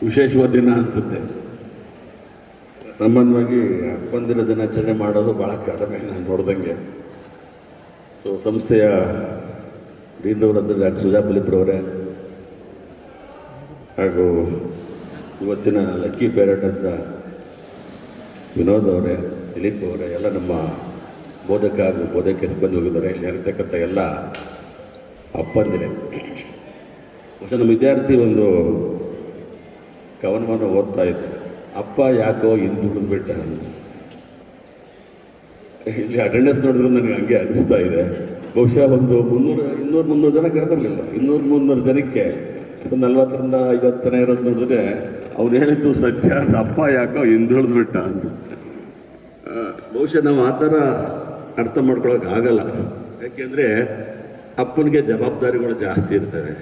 ವಿಶೇಷವಾದ ದಿನ ಅನಿಸುತ್ತೆ. ಸಾಮಾನ್ಯವಾಗಿ ಅಪ್ಪಂದಿನ ದಿನಾಚರಣೆ ಮಾಡೋದು ಭಾಳ ಕಡಿಮೆ ನಾನು ನೋಡ್ದಂಗೆ. ಸೊ ಸಂಸ್ಥೆಯ ಡೀನ್ರವರಂದರೆ ಡಾಕ್ಟರ್ ಸುಜಾ ಪಲಿಪ್ರವರೇ ಹಾಗೂ ಇವತ್ತಿನ ಲಕ್ಕಿ ಪೇರೆಂಟ್ ಅಂತ ವಿನೋದ್ ಅವರೇ, ದಿಲೀಪ್ ಅವರೇ, ಎಲ್ಲ ನಮ್ಮ ಬೋಧಕ ಹಾಗೂ ಬೋಧಕ್ಕೆ ಸಿಬ್ಬಂದಿ ಹೋಗಿದ್ದಾರೆ. ಇಲ್ಲಿ ಇರತಕ್ಕಂಥ ಎಲ್ಲ ಅಪ್ಪಂದಿರೇ. ಬಹುಶಃ ನಮ್ಮ ವಿದ್ಯಾರ್ಥಿ ಒಂದು ಕವನವನ್ನು ಓದ್ತಾ ಇದ್ದೆ, ಅಪ್ಪ ಯಾಕೋ ಹಿಂದುಳಿದ್ಬಿಟ್ಟ ಅಂತ. ಇಲ್ಲಿ ಅಟೆಂಡೆನ್ಸ್ ನೋಡಿದ್ರು ನನಗೆ ಹಂಗೆ ಅನಿಸ್ತಾ ಇದೆ. ಬಹುಶಃ ಒಂದು 200-300 ಜನ ಕರೆದಿರಲಿಲ್ಲ. 200-300 ಜನಕ್ಕೆ ಒಂದು 40ರಿಂದ 50 ಜನ ಇರೋದು ನೋಡಿದ್ರೆ ಅವ್ರು ಹೇಳಿದ್ದು ಸತ್ಯ, ಅಪ್ಪ ಯಾಕೋ ಹಿಂದುಳಿದ್ಬಿಟ್ಟ ಅಂತ. ಬಹುಶಃ ನಾವು ಆ ಥರ ಅರ್ಥ ಮಾಡ್ಕೊಳಕ್ಕೆ ಆಗಲ್ಲ. ಯಾಕೆಂದರೆ ಅಪ್ಪನಿಗೆ ಜವಾಬ್ದಾರಿಗಳು ಜಾಸ್ತಿ ಇರ್ತವೆ,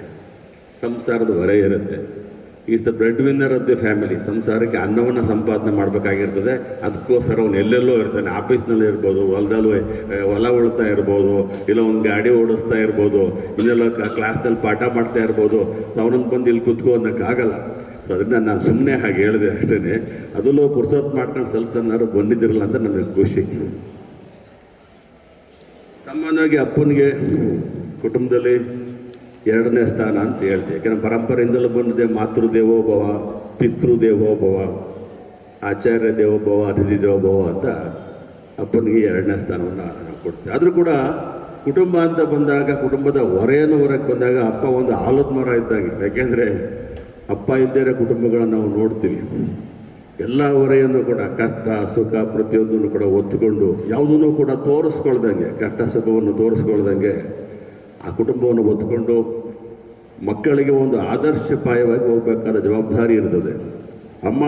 ಸಂಸಾರದ ಹೊರೆ ಇರುತ್ತೆ. Is the bread winner of the family. ಸಂಸಾರಕ್ಕೆ ಅನ್ನವನ್ನು ಸಂಪಾದನೆ ಮಾಡಬೇಕಾಗಿರ್ತದೆ. ಅದಕ್ಕೋಸ್ಕರ ಅವನು ಎಲ್ಲೆಲ್ಲೋ ಇರ್ತಾನೆ. ಆಫೀಸ್ನಲ್ಲಿ ಇರ್ಬೋದು, ಹೊಲ ಉಳ್ತಾ ಇರ್ಬೋದು, ಇಲ್ಲ ಒಂದು ಗಾಡಿ ಓಡಿಸ್ತಾ ಇರ್ಬೋದು, ಇನ್ನೆಲ್ಲ ಕ್ಲಾಸ್ನಲ್ಲಿ ಪಾಠ ಮಾಡ್ತಾ ಇರ್ಬೋದು. ಅವನನ್ನು ಬಂದು ಇಲ್ಲಿ ಕೂತ್ಕೋ ಅನ್ನೋಕ್ಕಾಗಲ್ಲ. ಸೊ ಅದರಿಂದ ನಾನು ಸುಮ್ಮನೆ ಹಾಗೆ ಹೇಳಿದೆ ಅಷ್ಟೇ. ಅದರಲ್ಲೂ ಪುರ್ಸೊತ್ತು ಮಾಡ್ಕೊಂಡು ಸ್ವಲ್ಪ ಏನಾದ್ರು ಬಂದಿದ್ದಿರಲ್ಲ ಅಂತ ನನಗೆ ಖುಷಿ. ಸಾಮಾನ್ಯವಾಗಿ ಅಪ್ಪನಿಗೆ ಕುಟುಂಬದಲ್ಲಿ 2ನೇ ಸ್ಥಾನ ಅಂತ ಹೇಳ್ತೀವಿ. ಯಾಕೆಂದರೆ ಪರಂಪರೆಯಿಂದಲೂ ಬಂದಿದೆ ಮಾತೃದೇವೋಭವ, ಪಿತೃದೇವೋಭವ, ಆಚಾರ್ಯ ದೇವೋಭವ, ಅತಿಥಿ ದೇವೋಭವ ಅಂತ ಅಪ್ಪನಿಗೆ 2ನೇ ಸ್ಥಾನವನ್ನು ನಾವು ಕೊಡ್ತೀವಿ. ಆದರೂ ಕೂಡ ಕುಟುಂಬ ಅಂತ ಬಂದಾಗ, ಕುಟುಂಬದ ಹೊರೆಯನ್ನು ಹೊರಗೆ ಬಂದಾಗ ಅಪ್ಪ ಒಂದು ಆಲದ ಮರ ಇದ್ದಂಗೆ. ಯಾಕೆಂದರೆ ಅಪ್ಪ ಇದ್ದರೆ ಕುಟುಂಬಗಳನ್ನು ನಾವು ನೋಡ್ತೀವಿ. ಎಲ್ಲ ಹೊರೆಯನ್ನು ಕೂಡ ಕಷ್ಟ ಸುಖ ಪ್ರತಿಯೊಂದನ್ನು ಕೂಡ ಒತ್ತುಕೊಂಡು ಯಾವುದನ್ನು ಕೂಡ ತೋರಿಸ್ಕೊಳ್ದಂಗೆ, ಕಷ್ಟ ಸುಖವನ್ನು ತೋರಿಸ್ಕೊಳ್ದಂಗೆ ಆ ಕುಟುಂಬವನ್ನು ಒತ್ಕೊಂಡು ಮಕ್ಕಳಿಗೆ ಒಂದು ಆದರ್ಶಪ್ರಾಯವಾಗಿ ಹೋಗಬೇಕಾದ ಜವಾಬ್ದಾರಿ ಇರ್ತದೆ. ಅಮ್ಮ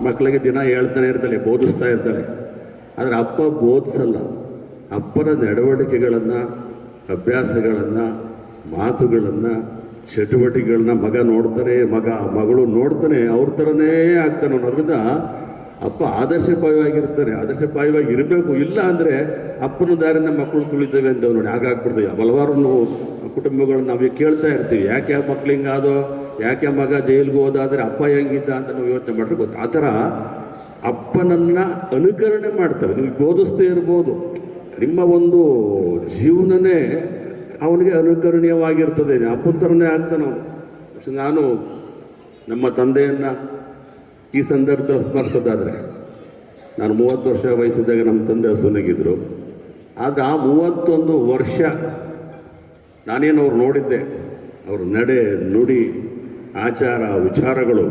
ಮಕ್ಕಳಿಗೆ ದಿನ ಹೇಳ್ತಾನೆ ಇರ್ತಾಳೆ, ಬೋಧಿಸ್ತಾ ಇರ್ತಾಳೆ. ಆದರೆ ಅಪ್ಪ ಬೋಧಿಸಲ್ಲ. ಅಪ್ಪನ ನಡವಳಿಕೆಗಳನ್ನು, ಅಭ್ಯಾಸಗಳನ್ನು, ಮಾತುಗಳನ್ನು, ಚಟುವಟಿಕೆಗಳನ್ನ ಮಗ ನೋಡ್ತಾನೆ, ಮಗಳು ನೋಡ್ತಾನೆ, ಅವ್ರ ಥರನೇ ಆಗ್ತಾನೆ. ಅದರಿಂದ ಅಪ್ಪ ಆದರ್ಶಪ್ರಾಯವಾಗಿರ್ತಾನೆ. ಆದರ್ಶಪ್ರಾಯವಾಗಿ ಇರಬೇಕು. ಇಲ್ಲ ಅಂದರೆ ಅಪ್ಪನ ದಾರಿಯಿಂದ ಮಕ್ಕಳು ತುಳಿತೇವೆ ಅಂತ ನೋಡಿ ಹಾಗಾಗ್ಬಿಡ್ತೀವಿ. ಹಲವಾರು ಕುಟುಂಬಗಳನ್ನ ನಾವು ಕೇಳ್ತಾ ಇರ್ತೀವಿ, ಯಾಕೆ ಮಕ್ಳು ಹಿಂಗಾದೋ, ಯಾಕೆ ಮಗ ಜೈಲಿಗೆ ಹೋದ ಅಂದರೆ ಅಪ್ಪ ಹೆಂಗಿದ್ದ ಅಂತ ನಾವು ಯೋಚನೆ ಮಾಡಿದ್ರೆ ಗೊತ್ತು. ಆ ಥರ ಅಪ್ಪನನ್ನು ಅನುಕರಣೆ ಮಾಡ್ತವೆ. ನೀವು ಬೋಧಿಸ್ತೇ ಇರ್ಬೋದು, ನಿಮ್ಮ ಒಂದು ಜೀವನನೇ ಅವನಿಗೆ ಅನುಕರಣೀಯವಾಗಿರ್ತದೆ. ಅಪ್ಪನ ಥರನೇ ಆಗ್ತಾನೆ ಅವನು. ನಾನು ನಮ್ಮ ತಂದೆಯನ್ನು ಈ ಸಂದರ್ಭದಲ್ಲಿ ಸ್ಮರಿಸೋದಾದರೆ, ನಾನು 30 ವರ್ಷ ವಯಸ್ಸಿದ್ದಾಗ ನಮ್ಮ ತಂದೆ ಹಸುನಾಗಿದ್ದರು. ಆದರೆ ಆ 31 ವರ್ಷ ನಾನೇನು ಅವ್ರು ನೋಡಿದ್ದೆ, ಅವ್ರ ನಡೆ ನುಡಿ ಆಚಾರ ವಿಚಾರಗಳು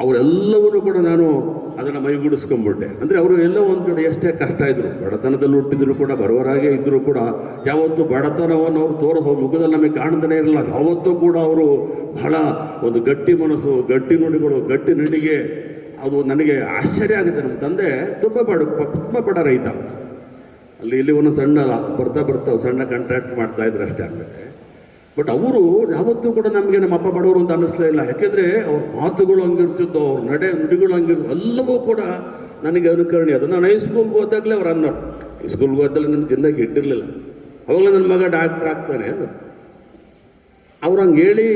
ಅವರೆಲ್ಲವನ್ನೂ ಕೂಡ ನಾನು ಅದನ್ನು ಮೈಗೂಡಿಸ್ಕೊಂಡ್ಬಿಟ್ಟೆ. ಅಂದರೆ ಅವರು ಎಲ್ಲೋ ಒಂದು ಕಡೆ ಎಷ್ಟೇ ಕಷ್ಟ ಇದ್ದರು, ಬಡತನದಲ್ಲಿ ಹುಟ್ಟಿದ್ರು ಕೂಡ, ಬಡವರಾಗೇ ಇದ್ದರೂ ಕೂಡ ಯಾವತ್ತೂ ಬಡತನವನ್ನು ಅವರು ತೋರಿಸೋ ಮುಖದಲ್ಲಿ ನಮಗೆ ಕಾಣ್ತಾನೆ ಇರಲಿಲ್ಲ. ಯಾವತ್ತೂ ಕೂಡ ಅವರು ಬಹಳ ಒಂದು ಗಟ್ಟಿ ಮನಸ್ಸು, ಗಟ್ಟಿ ನುಡಿಗಳು, ಗಟ್ಟಿ ನಡಿಗೆ. ಅದು ನನಗೆ ಆಶ್ಚರ್ಯ ಆಗುತ್ತೆ. ನಮ್ಮ ತಂದೆ ತುಂಬ ಬಡ ರೈತ. ಇಲ್ಲಿ ಒಂದು ಸಣ್ಣ ಬರ್ತಾ ಸಣ್ಣ ಕಾಂಟ್ರಾಕ್ಟ್ ಮಾಡ್ತಾಯಿದ್ರು ಅಷ್ಟೇ. ಆಮೇಲೆ ಬಟ್ ಅವರು ಯಾವತ್ತೂ ಕೂಡ ನಮಗೆ ನಮ್ಮ ಅಪ್ಪ ಬಡವರು ಅಂತ ಅನ್ನಿಸ್ಲೇ ಇಲ್ಲ. ಯಾಕೆಂದರೆ ಅವ್ರ ಮಾತುಗಳು ಹಂಗಿರ್ತಿದ್ದೋ, ಅವ್ರ ನಡೆ ನುಡಿಗಳು ಹಂಗಿರ್ತಿದ್ದು, ಎಲ್ಲವೂ ಕೂಡ ನನಗೆ ಅನುಕರಣೀಯ. ಅದು ನಾನು ಹೈಸ್ಕೂಲ್ಗೆ ಹೋದಾಗಲೇ ಅವ್ರು ಅನ್ನೋರು. ಹೈಸ್ಕೂಲ್ಗೆ ಹೋದಲ್ಲಿ ನನ್ನ ತಿಂದಾಗಿ ಇಟ್ಟಿರಲಿಲ್ಲ. ಅವಾಗಲೇ ನನ್ನ ಮಗ ಡಾಕ್ಟ್ರ್ ಆಗ್ತಾನೆ ಅಂತ ಅವ್ರು ಹಂಗೆ ಹೇಳಿ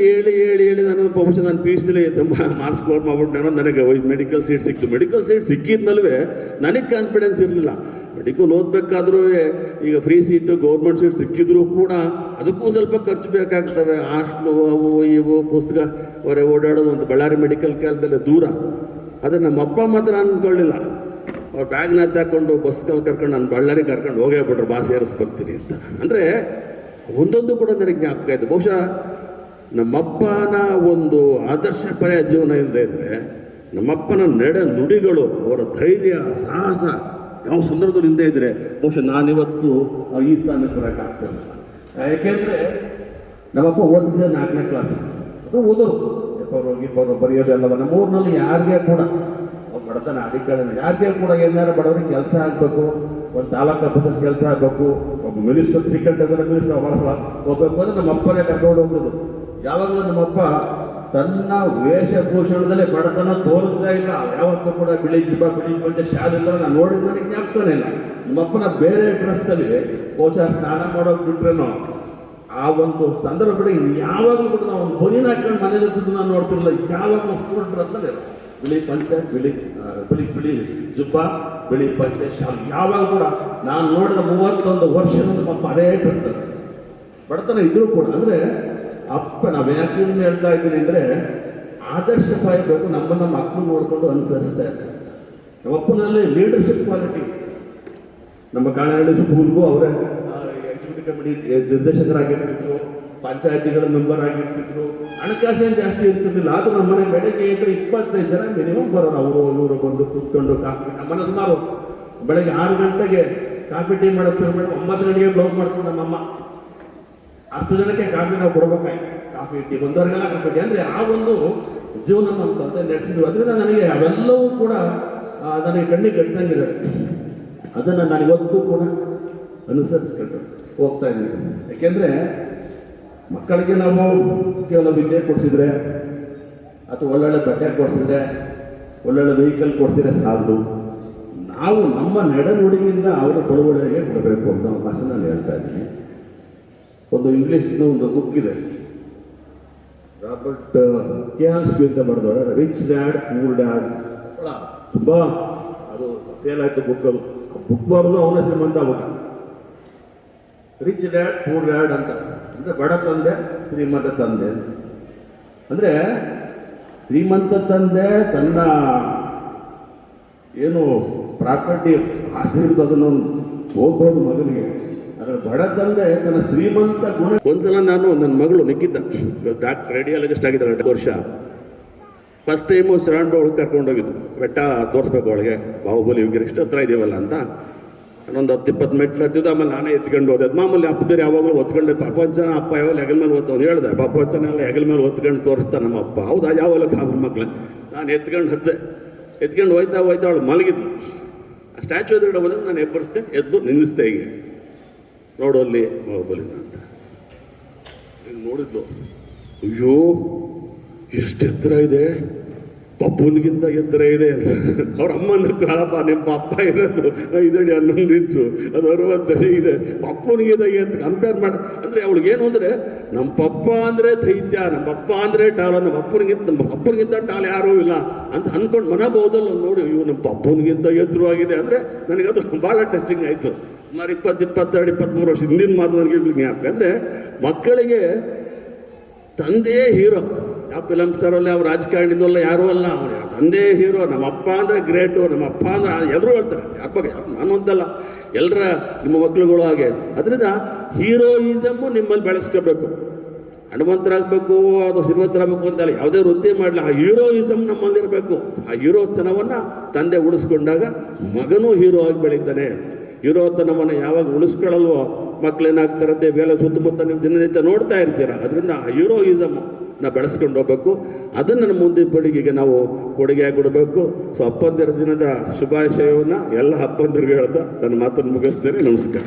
ನಾನು ಬಹುಶಃ ನಾನು PUC ತುಂಬ ಮಾರ್ಕ್ಸ್ ಸ್ಕೋರ್ ಮಾಡ್ಬಿಟ್ಟು ನನಗೆ ಮೆಡಿಕಲ್ ಸೀಟ್ ಸಿಕ್ತು. ಮೆಡಿಕಲ್ ಸೀಟ್ ಸಿಕ್ಕಿದ್ಮೇಲೆ ನನಗೆ ಕಾನ್ಫಿಡೆನ್ಸ್ ಇರಲಿಲ್ಲ. ಮೆಡಿಕಲ್ ಓದಬೇಕಾದ್ರೂ ಈಗ ಫ್ರೀ ಸೀಟು ಗೌರ್ಮೆಂಟ್ ಸೀಟ್ ಸಿಕ್ಕಿದ್ರೂ ಕೂಡ ಅದಕ್ಕೂ ಸ್ವಲ್ಪ ಖರ್ಚು ಬೇಕಾಗ್ತವೆ. ಹಾಸ್ಟ್ಲು ಅವು ಇವು ಪುಸ್ತಕ ಹೊರೆ ಓಡಾಡೋದು. ಒಂದು ಬಳ್ಳಾರಿ ಮೆಡಿಕಲ್ ಕಾಲೇಜಲ್ಲಿ ದೂರ. ಆದರೆ ನಮ್ಮ ಅಪ್ಪ ಮಾತ್ರ ಅಂದ್ಕೊಳ್ಳಿಲ್ಲ. ಅವ್ರು ಬ್ಯಾಗ್ನ ಹಾಕ್ಕೊಂಡು ಬಸ್ಗಳು ಕರ್ಕೊಂಡು ನಾನು ಬಳ್ಳಾರಿ ಕರ್ಕೊಂಡು ಹೋಗೇ ಬಿಟ್ರು, ಬಾಸ್ ಏರಿಸ್ಬರ್ತೀನಿ ಅಂತ. ಅಂದರೆ ಒಂದೊಂದು ಕೂಡ ನನಗೆ ಜ್ಞಾಪಕ ಆಯಿತು. ಬಹುಶಃ ನಮ್ಮಪ್ಪನ ಒಂದು ಆದರ್ಶಪ್ರಾಯ ಜೀವನ ಇಲ್ಲದೆ ಇದ್ದರೆ, ನಮ್ಮಪ್ಪನ ನಡೆ ನುಡಿಗಳು, ಅವರ ಧೈರ್ಯ ಸಾಹಸ ಯಾವ ಸಂದರ್ಭದಲ್ಲಿ ಹಿಂದೆ ಇದ್ದರೆ ಬಹುಶಃ ನಾನಿವತ್ತು ಈ ಸ್ಥಾನಕ್ಕೆ ಬರೋಕ್ಕಾಗ್ತದೆ. ಯಾಕೆಂದರೆ ನಮ್ಮಪ್ಪ ಓದಿದ್ದೆ 4ನೇ ಕ್ಲಾಸ್. ಅದು ಓದೋರು ಎಪ್ಪರು ಬರೆಯೋದೆಲ್ಲ. ನಮ್ಮೂರಿನಲ್ಲಿ ಯಾರಿಗೆ ಕೂಡ ಬಡತನ ಅಡಿಕೆಗಳನ್ನ ಯಾರಿಗೆ ಕೂಡ ಏನಾರು ಬಡವರಿಗೆ ಕೆಲಸ ಆಗಬೇಕು, ಒಂದು ತಾಲೂಕು ಹಬ್ಬದಲ್ಲಿ ಕೆಲಸ ಆಗಬೇಕು, ಒಬ್ಬ ಮಿನಿಸ್ಟರ್ ಮಿನಿಸ್ಟರ್ ಹೋಗ್ಬೇಕು ಅಂದರೆ ನಮ್ಮ ಅಪ್ಪನೇ ಕರ್ಕೊಂಡು ಹೋಗೋದು. ಯಾವಾಗಲೂ ನಮ್ಮಪ್ಪ ತನ್ನ ವೇಷಭೂಷಣದಲ್ಲಿ ಬಡತನ ತೋರಿಸ್ತಾ ಇಲ್ಲ. ಯಾವತ್ತೂ ಕೂಡ ಬಿಳಿ ಪಂಚೆ ಶಾಲೆಲ್ಲ ನಾನು ನೋಡಿದ ನನಗೆ ಜ್ಞಾಪಕನೇ ಇಲ್ಲ. ನಮ್ಮಪ್ಪನ ಬೇರೆ ಡ್ರೆಸ್ನಲ್ಲಿ ಬಹುಶಃ ಸ್ನಾನ ಮಾಡೋದು ಬಿಟ್ರೇನೋ ಆ ಒಂದು ಸಂದರ್ಭದಲ್ಲಿ ಯಾವಾಗಲೂ ಕೂಡ ನಾವು ಬನಿನ ಹಾಕೊಂಡು ಮನೇಲಿ ನಾನು ನೋಡ್ತಿರಲಿಲ್ಲ. ಯಾವಾಗಲೂ ಫುಲ್ ಡ್ರೆಸ್ನಲ್ಲಿ ಬಿಳಿ ಪಂಚೆ, ಬಿಳಿ ಜುಬ್ಬ, ಬಿಳಿ ಪಂಚೆ, ಶಾಲ್. ಯಾವಾಗ ಕೂಡ ನಾನು ನೋಡಿದ 31 ವರ್ಷದ ಪಾಪ ಅದೇ ಡ್ರೆಸ್. ಬಡತನ ಇದ್ರೂ ಕೂಡ ಅಂದರೆ ಅಪ್ಪ, ನಾವು ಯಾಕೆ ಹೇಳ್ತಾ ಇದ್ದೀನಿ ಅಂದರೆ ಆದರ್ಶಪಾಯಬೇಕು. ನಮ್ಮನ್ನು ಮಕ್ಕಳು ನೋಡಿಕೊಂಡು ಅನುಸರಿಸ್ತಾ ಇದ್ದಾರೆ. ನಮ್ಮ ಅಪ್ಪನಲ್ಲಿ ಲೀಡರ್ಶಿಪ್ ಕ್ವಾಲಿಟಿ. ನಮ್ಮ ಕಾಣಹಳ್ಳಿ ಸ್ಕೂಲ್ಗೂ ಅವರೇ ಎಕ್ಸಿಕ್ಯೂಟಿವ್ ಕಮಿಟಿ ನಿರ್ದೇಶಕರಾಗಿರ್ತಿದ್ರು, ಪಂಚಾಯತಿಗಳ ಮೆಂಬರ್ ಆಗಿರ್ತಿದ್ರು. ಹಣಕಾಸೇನು ಜಾಸ್ತಿ ಇರ್ತಿರ್ಲಿಲ್ಲ. ಆದರೂ ನಮ್ಮ ಮನೆ ಬೆಳಗ್ಗೆ ಇದ್ದರೆ 25 ಜನ ಮಿನಿಮಮ್ ಬರೋರು. ಅವರು ಇವರು ಬಂದು ಕೂತ್ಕೊಂಡು ಕಾಫಿ, ನಮ್ಮನ್ನ ಸುಮಾರು ಬೆಳಗ್ಗೆ 6 ಗಂಟೆಗೆ ಕಾಫಿ ಟೀ ಮಾಡೋದು ಶುರು ಮಾಡಿ 9 ಗಂಟೆಗೆ ಬ್ಲೌಸ್ ಮಾಡ್ಕೊಂಡು ನಮ್ಮಮ್ಮ 10 ಜನಕ್ಕೆ ಕಾಫಿ ನಾವು ಕೊಡ್ಬೇಕಾಯ್ತು. ಕಾಫಿ ಟೀ ಬಂದವರಿಗೆಲ್ಲ ಕಾಫಿ ಟೀ ಅಂದರೆ ಆ ಒಂದು ಜೀವನ ನಮ್ಮ ತಂದೆ ನಡೆಸಿದ್ವಿ. ಅದರಿಂದ ನನಗೆ ಅವೆಲ್ಲವೂ ಕೂಡ ನನಗೆ ಕಣ್ಣಿಗೆ ಕಟ್ಟಂಗಿದೆ. ಅದನ್ನು ನಾನು ಇವತ್ತು ಕೂಡ ಅನುಸರಿಸ್ಕೊಂಡು ಹೋಗ್ತಾ ಇದ್ದೀನಿ. ಯಾಕೆಂದರೆ ಮಕ್ಕಳಿಗೆ ನಾವು ಕೇವಲ ವಿದ್ಯೆ ಕೊಡಿಸಿದ್ರೆ ಅಥವಾ ಒಳ್ಳೊಳ್ಳೆ ಬಟ್ಟೆ ಕೊಡಿಸಿದ್ರೆ, ಒಳ್ಳೊಳ್ಳೆ ವೆಹಿಕಲ್ ಕೊಡಿಸಿದ್ರೆ ಸಾಲದು. ನಾವು ನಮ್ಮ ನಡೆನುಡಿಯಿಂದ ಅವರ ಬಳುವಳಿಗೆ ಕೊಡಬೇಕು ಅಂತ ಭಾಷೆ ನಾನು ಹೇಳ್ತಾ ಇದ್ದೀನಿ. ಒಂದು ಇಂಗ್ಲೀಷ್ನ ಒಂದು ಬುಕ್ ಇದೆ, ರಾಬರ್ಟ್ ಕ್ಯಾಲ್ಸ್ಬಿ ಅಂತ ಬರೆದವರು, ರಿಚ್ ಡ್ಯಾಡ್ ಪೂರ್ ಡ್ಯಾಡ್. ತುಂಬ ಅದು ಸೇಲ್ ಆಯಿತು ಬುಕ್. ಅದು ಬುಕ್ ಬರೋದು ಅವನ ಶ್ರೀಮಂತ ಆಗ್ಬಿಟ್ಟ. ರಿಚ್ ಡ್ಯಾಡ್ ಪೂರ್ ಡ್ಯಾಡ್ ಅಂತ ಅಂದರೆ ಬಡ ತಂದೆ ಶ್ರೀಮಂತ ತಂದೆ. ಅಂದರೆ ಶ್ರೀಮಂತ ತಂದೆ ತನ್ನ ಏನು ಪ್ರಾಪರ್ಟಿ ಆಸ್ತಿ ಇರೋದು ಅದನ್ನು ಹೋಗ್ಬೋದು ಮಗನಿಗೆ. ಆದರೆ ಬಡ ತಂದೆ ತನ್ನ ಶ್ರೀಮಂತ ಗುಣ. ಒಂದ್ಸಲ ನಾನು ನನ್ನ ಮಗಳು ನಿಕ್ಕಿದ್ದ ಡಾಕ್ಟರ್ ರೇಡಿಯಾಲಜಿಸ್ಟ್ ಆಗಿದ್ದಾರೆ 2 ವರ್ಷ. ಫಸ್ಟ್ ಟೈಮು ಶ್ರವಣ ಒಳಗೆ ಕರ್ಕೊಂಡೋಗಿದ್ದು. ಬೆಟ್ಟ ತೋರಿಸ್ಬೇಕು ಅವಳಿಗೆ, ಬಾಹುಬಲಿ ವಿಗ್ರಹ ಇಷ್ಟು ಹತ್ರ ಇದೀವಲ್ಲ ಅಂತ. ಒಂದು 10-20 ಮೆಟ್ಲು ಹತ್ತಿದ್ದು. ಆಮೇಲೆ ನಾನೇ ಎತ್ಕೊಂಡು ಹೋದೆ. ಅದು ಮಾಮೂಲಿ ಹಬ್ಬದಲ್ಲಿ ಯಾವಾಗಲೂ ಹೊತ್ಕೊಂಡೆ ಪ್ರಪಂಚನ ಅಪ್ಪ ಯಾವಾಗ ಹೆಗಲ ಮೇಲೆ ಹೊತ್ತವನು ಹೇಳ್ದೆ, ಪ್ರಪಂಚನೆಲ್ಲ ಹೆಗಲ ಮೇಲೆ ಹೊತ್ಕೊಂಡು ತೋರಿಸ್ತಾನೆ ನಮ್ಮ ಅಪ್ಪ. ಹೌದಾ, ಯಾವಾಗ ಕಾಮನ್ ಮಕ್ಳು. ನಾನು ಎತ್ಕೊಂಡು ಹತ್ತಿದೆ. ಎತ್ಕೊಂಡು ಹೋಯ್ತಾ ಅವಳು ಮಲಗಿದ್ಲು. ಆ ಸ್ಟ್ಯಾಚು ಎದುರುಗಡೆ ಬಂದರೆ ನಾನು ಎಬ್ಬರಿಸ್ದೆ, ಎದ್ದು ನಿಲ್ಲಿಸ್ದೆ. ಹೀಗೆ ನೋಡು ಅಲ್ಲಿ ಬಾಹುಬಲಿನ ಅಂತ ನೋಡಿದ್ಲು. ಅಯ್ಯೋ ಎಷ್ಟು ಎತ್ತರ ಇದೆ, ಪಪ್ಪನಿಗಿಂತ ಎತ್ತರ ಇದೆ. ಅವ್ರ ಅಮ್ಮನ ಕಾಳಪ್ಪ, ನಿಮ್ಮ ಅಪ್ಪ ಇರೋದು 5 ಅಡಿ 11 ಇಂಚು, ಅದು 60 ಅಡಿ ಇದೆ. ಪಪ್ಪನಿಗಿದೆ ಅಂತ ಕಂಪೇರ್ ಮಾಡಿ. ಅಂದರೆ ಅವಳಿಗೇನು ಅಂದರೆ ನಮ್ಮ ಪಪ್ಪ ಅಂದರೆ ದೈತ್ಯ, ನಮ್ಮ ಪಪ್ಪ ಅಂದರೆ ಟಾಲ, ನಮ್ಮ ಅಪ್ಪನಿಗಿಂತ ಟಾಲ್ ಯಾರೂ ಇಲ್ಲ ಅಂತ ಅಂದ್ಕೊಂಡು ಮನೋಭಾವದಲ್ಲಿ ನೋಡಿ, ಇವು ನಮ್ಮ ಪಪ್ಪನಿಗಿಂತ ಎತ್ತರವಾಗಿದೆ. ಅಂದರೆ ನನಗದು ಭಾಳ ಟಚಿಂಗ್ ಆಯಿತು. ಸುಮಾರು 22 ವರ್ಷ ಹಿಂದಿನ ಮಾತು ನನಗೆ ಜ್ಞಾಪಕ. ಅಂದರೆ ಮಕ್ಕಳಿಗೆ ತಂದೆಯೇ ಹೀರೋ. ಯಾವ ಫಿಲಮ್ ಸ್ಟಾರಲ್ಲಿ ಯಾವ ರಾಜಕಾರಣಿನಲ್ಲ, ಯಾರೂ ಅಲ್ಲ. ಅವನು ತಂದೆ ಹೀರೋ. ನಮ್ಮ ಅಪ್ಪ ಅಂದರೆ ಗ್ರೇಟು, ನಮ್ಮ ಅಪ್ಪ ಅಂದರೆ ಎಲ್ಲರೂ ಹೇಳ್ತಾರೆ. ಯಾರ ಬಗ್ಗೆ ನಾನು ಅಂತಲ್ಲ, ಎಲ್ಲರ ನಿಮ್ಮ ಮಕ್ಳುಗಳು ಹಾಗೆ. ಅದರಿಂದ ಹೀರೋಯಿಸಮ್ಮು ನಿಮ್ಮಲ್ಲಿ ಬೆಳೆಸ್ಕೋಬೇಕು. ಹಣವಂತರಾಗಬೇಕು ಅದು ಶ್ರೀಮಂತರಾಗಬೇಕು ಅಂತಲ್ಲ, ಯಾವುದೇ ವೃತ್ತಿ ಮಾಡಲಿ, ಆ ಹೀರೋಯಿಸಮ್ ನಮ್ಮಲ್ಲಿರಬೇಕು. ಆ ಹೀರೋತನವನ್ನು ತಂದೆ ಉಳಿಸ್ಕೊಂಡಾಗ ಮಗನೂ ಹೀರೋ ಆಗಿ ಬೆಳೀತಾನೆ. ಹೀರೋತನವನ್ನು ಯಾವಾಗ ಉಳಿಸ್ಕೊಳ್ಳಲ್ವೋ ಮಕ್ಕಳೇನಾಗ್ತಾರಂತೆ ಬೇರೆ ಸುತ್ತಮುತ್ತ ನೀವು ದಿನನಿತ್ಯ ನೋಡ್ತಾ ಇರ್ತೀರ. ಅದರಿಂದ ಆ ಹೀರೋಯಿಸಮ್ ನಾವು ಬೆಳೆಸ್ಕೊಂಡು ಹೋಗ್ಬೇಕು. ಅದನ್ನು ನಮ್ಮ ಮುಂದಿನ ಪೀಳಿಗೆಗೆ ನಾವು ಕೊಡುಗೆಯಾಗಿ ಕೊಡಬೇಕು. ಸೊ ಅಪ್ಪಂದಿರ ದಿನದ ಶುಭಾಶಯವನ್ನು ಎಲ್ಲ ಅಪ್ಪಂದಿರಿಗೆ ಹೇಳ್ತಾ ನನ್ನ ಮಾತನ್ನು ಮುಗಿಸ್ತೇನೆ. ನಮಸ್ಕಾರ.